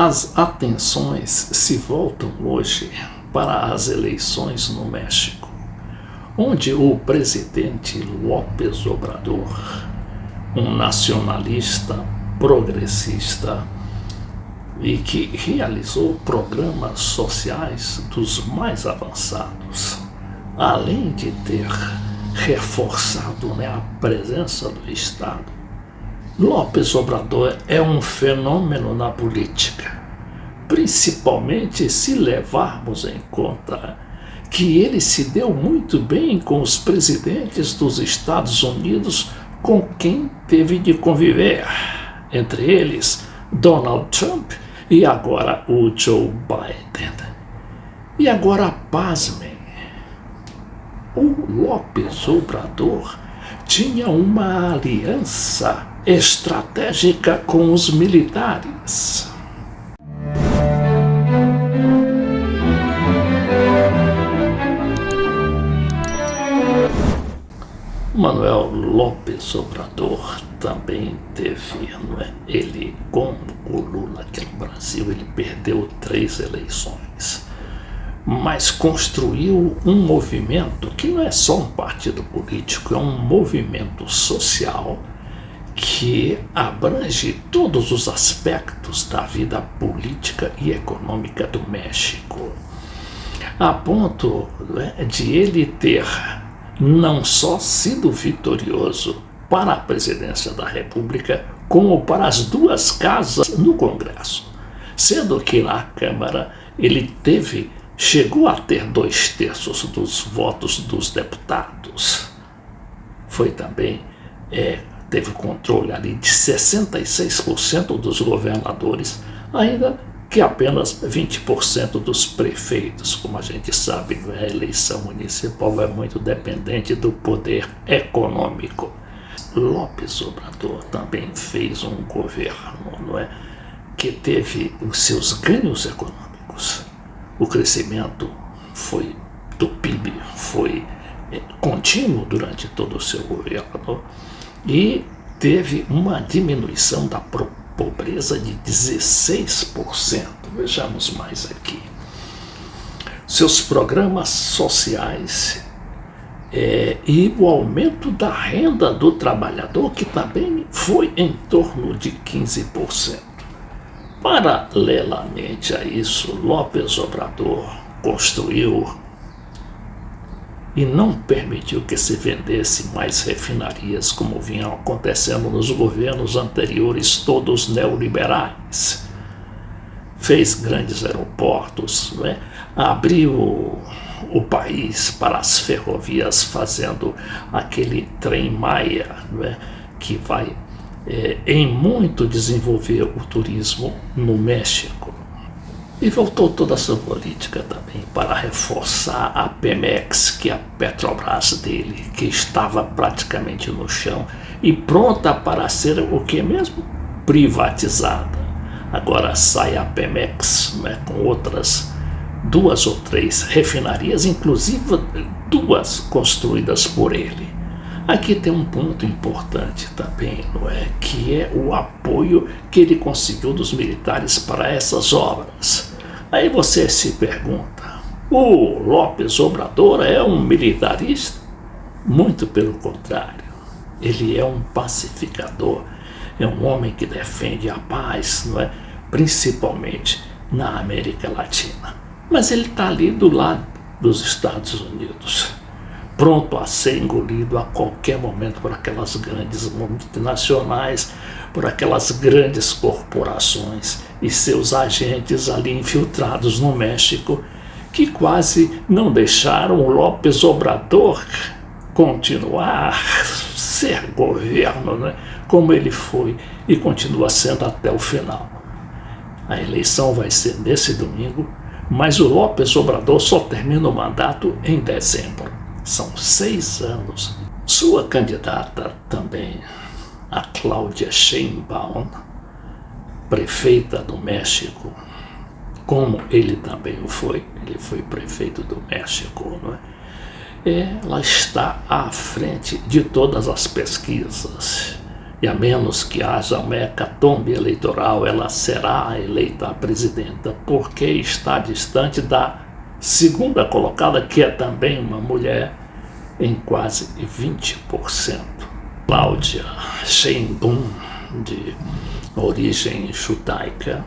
As atenções se voltam hoje para as eleições no México, onde o presidente López Obrador, um nacionalista progressista e que realizou programas sociais dos mais avançados, além de ter reforçado a presença do Estado, López Obrador é um fenômeno na política, principalmente se levarmos em conta que ele se deu muito bem com os presidentes dos Estados Unidos com quem teve de conviver, entre eles Donald Trump e agora o Joe Biden. E agora, pasmem, o López Obrador tinha uma aliança estratégica com os militares. Manuel López Obrador também teve, ele com o Lula aqui no Brasil, ele perdeu 3 eleições, mas construiu um movimento que não é só um partido político, é um movimento social que abrange todos os aspectos da vida política e econômica do México, a ponto de ele ter não só sido vitorioso para a presidência da República, como para as 2 casas no Congresso, sendo que na Câmara ele chegou a ter 2/3 dos votos dos deputados. Foi também, teve controle ali de 66% dos governadores, ainda que apenas 20% dos prefeitos. Como a gente sabe, a eleição municipal é muito dependente do poder econômico. López Obrador também fez um governo, que teve os seus ganhos econômicos. O crescimento do PIB foi contínuo durante todo o seu governo e teve uma diminuição da pobreza de 16%. Vejamos mais aqui. Seus programas sociais e o aumento da renda do trabalhador, que também foi em torno de 15%. Paralelamente a isso, López Obrador construiu e não permitiu que se vendesse mais refinarias, como vinham acontecendo nos governos anteriores, todos neoliberais. Fez grandes aeroportos, abriu o país para as ferrovias, fazendo aquele trem Maia, que vai em muito desenvolver o turismo no México. E voltou toda a sua política também para reforçar a Pemex, que é a Petrobras dele, que estava praticamente no chão e pronta para ser o que mesmo? Privatizada. Agora sai a Pemex, com outras 2 ou 3 refinarias, inclusive 2 construídas por ele. Aqui tem um ponto importante também, que é o apoio que ele conseguiu dos militares para essas obras. Aí você se pergunta, o López Obrador é um militarista? Muito pelo contrário, ele é um pacificador, é um homem que defende a paz, principalmente na América Latina. Mas ele está ali do lado dos Estados Unidos, pronto a ser engolido a qualquer momento por aquelas grandes multinacionais, por aquelas grandes corporações e seus agentes ali infiltrados no México, que quase não deixaram o López Obrador continuar ser governo, como ele foi e continua sendo até o final. A eleição vai ser nesse domingo, mas o López Obrador só termina o mandato em dezembro. São 6 anos. Sua candidata também, a Claudia Sheinbaum, prefeita do México, como ele também o foi, ele foi prefeito do México, ela está à frente de todas as pesquisas e a menos que haja uma hecatombe eleitoral, ela será eleita a presidenta, porque está distante da segunda colocada, que é também uma mulher, em quase 20%. Cláudia Sheinbaum, de origem judaica,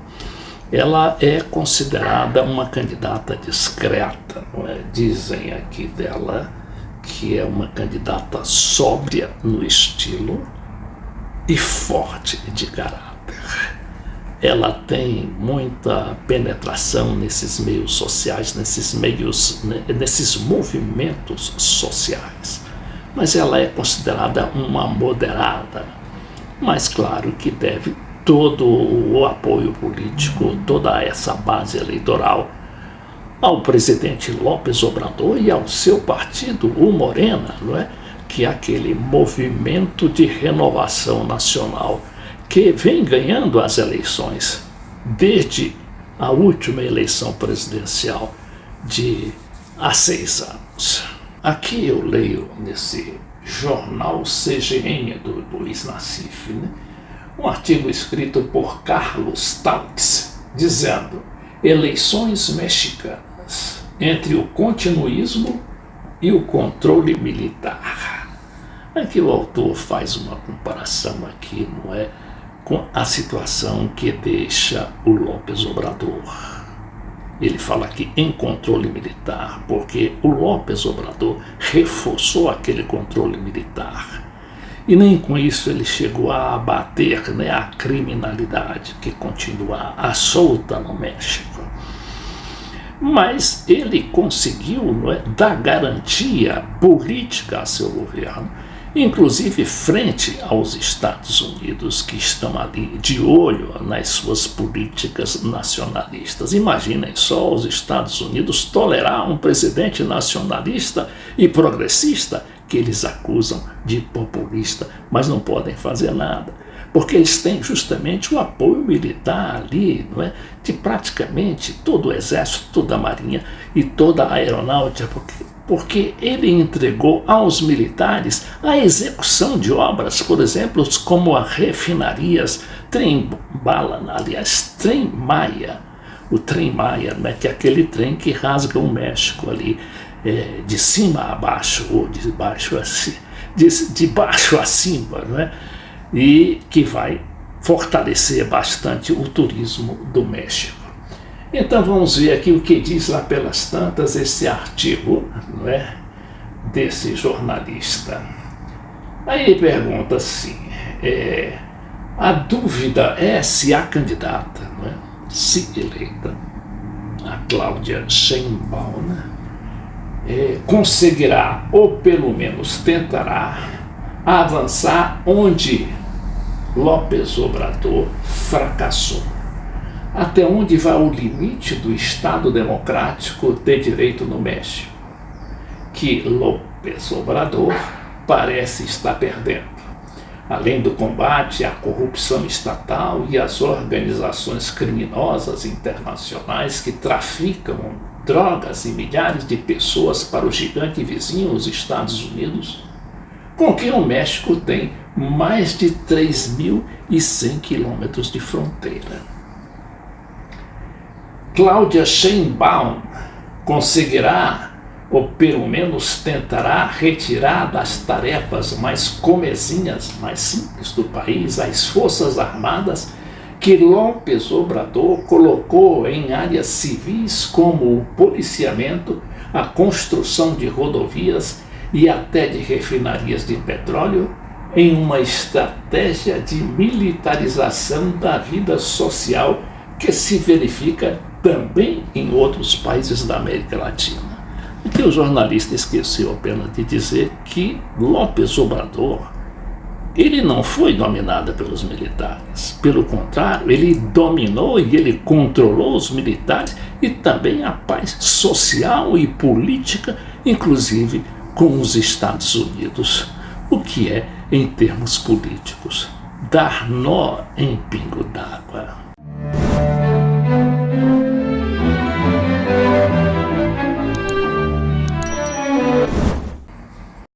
ela é considerada uma candidata discreta, não é? Dizem aqui dela que é uma candidata sóbria no estilo e forte de caráter. Ela tem muita penetração nesses meios sociais, nesses movimentos sociais, mas ela é considerada uma moderada, mas claro que deve todo o apoio político, toda essa base eleitoral ao presidente López Obrador e ao seu partido, o Morena, não é? Que é aquele movimento de renovação nacional que vem ganhando as eleições desde a última eleição presidencial há 6 anos. Aqui eu leio nesse jornal CGN do Luiz Nassif, né? Um artigo escrito por Carlos Taux, dizendo: eleições mexicanas entre o continuismo e o controle militar. Aqui o autor faz uma comparação aqui, não é, com a situação que deixa o López Obrador. Ele fala aqui em controle militar, porque o López Obrador reforçou aquele controle militar. E nem com isso ele chegou a abater, né, a criminalidade que continua solta no México. Mas ele conseguiu, não é, dar garantia política a seu governo, inclusive frente aos Estados Unidos, que estão ali de olho nas suas políticas nacionalistas. Imaginem só os Estados Unidos tolerar um presidente nacionalista e progressista que eles acusam de populista, mas não podem fazer nada, porque eles têm justamente o apoio militar ali, não é, de praticamente todo o exército, toda a marinha e toda a aeronáutica, porque ele entregou aos militares a execução de obras, por exemplo, como as refinarias, Trem-Bala, aliás, Trem-Maia, o Trem-Maia, né, que é aquele trem que rasga o México ali, de cima a baixo, ou de baixo a cima, não é? E que vai fortalecer bastante o turismo do México. Então vamos ver aqui o que diz lá pelas tantas esse artigo, não é, desse jornalista. Aí ele pergunta assim, a dúvida é se a candidata, não é, se eleita, a Cláudia Sheinbaum, conseguirá, ou pelo menos tentará, avançar onde López Obrador fracassou. Até onde vai o limite do Estado democrático de direito no México, que López Obrador parece estar perdendo. Além do combate à corrupção estatal e às organizações criminosas internacionais que traficam drogas e milhares de pessoas para o gigante vizinho, os Estados Unidos, com quem o México tem mais de 3.100 quilômetros de fronteira. Cláudia Sheinbaum conseguirá, ou pelo menos tentará, retirar das tarefas mais comezinhas, mais simples do país, as Forças Armadas que López Obrador colocou em áreas civis como o policiamento, a construção de rodovias e até de refinarias de petróleo, em uma estratégia de militarização da vida social que se verifica também em outros países da América Latina. Aqui o jornalista esqueceu apenas de dizer que López Obrador, ele não foi dominado pelos militares. Pelo contrário, ele dominou e ele controlou os militares e também a paz social e política, inclusive com os Estados Unidos, o que é, em termos políticos, dar nó em pingo d'água.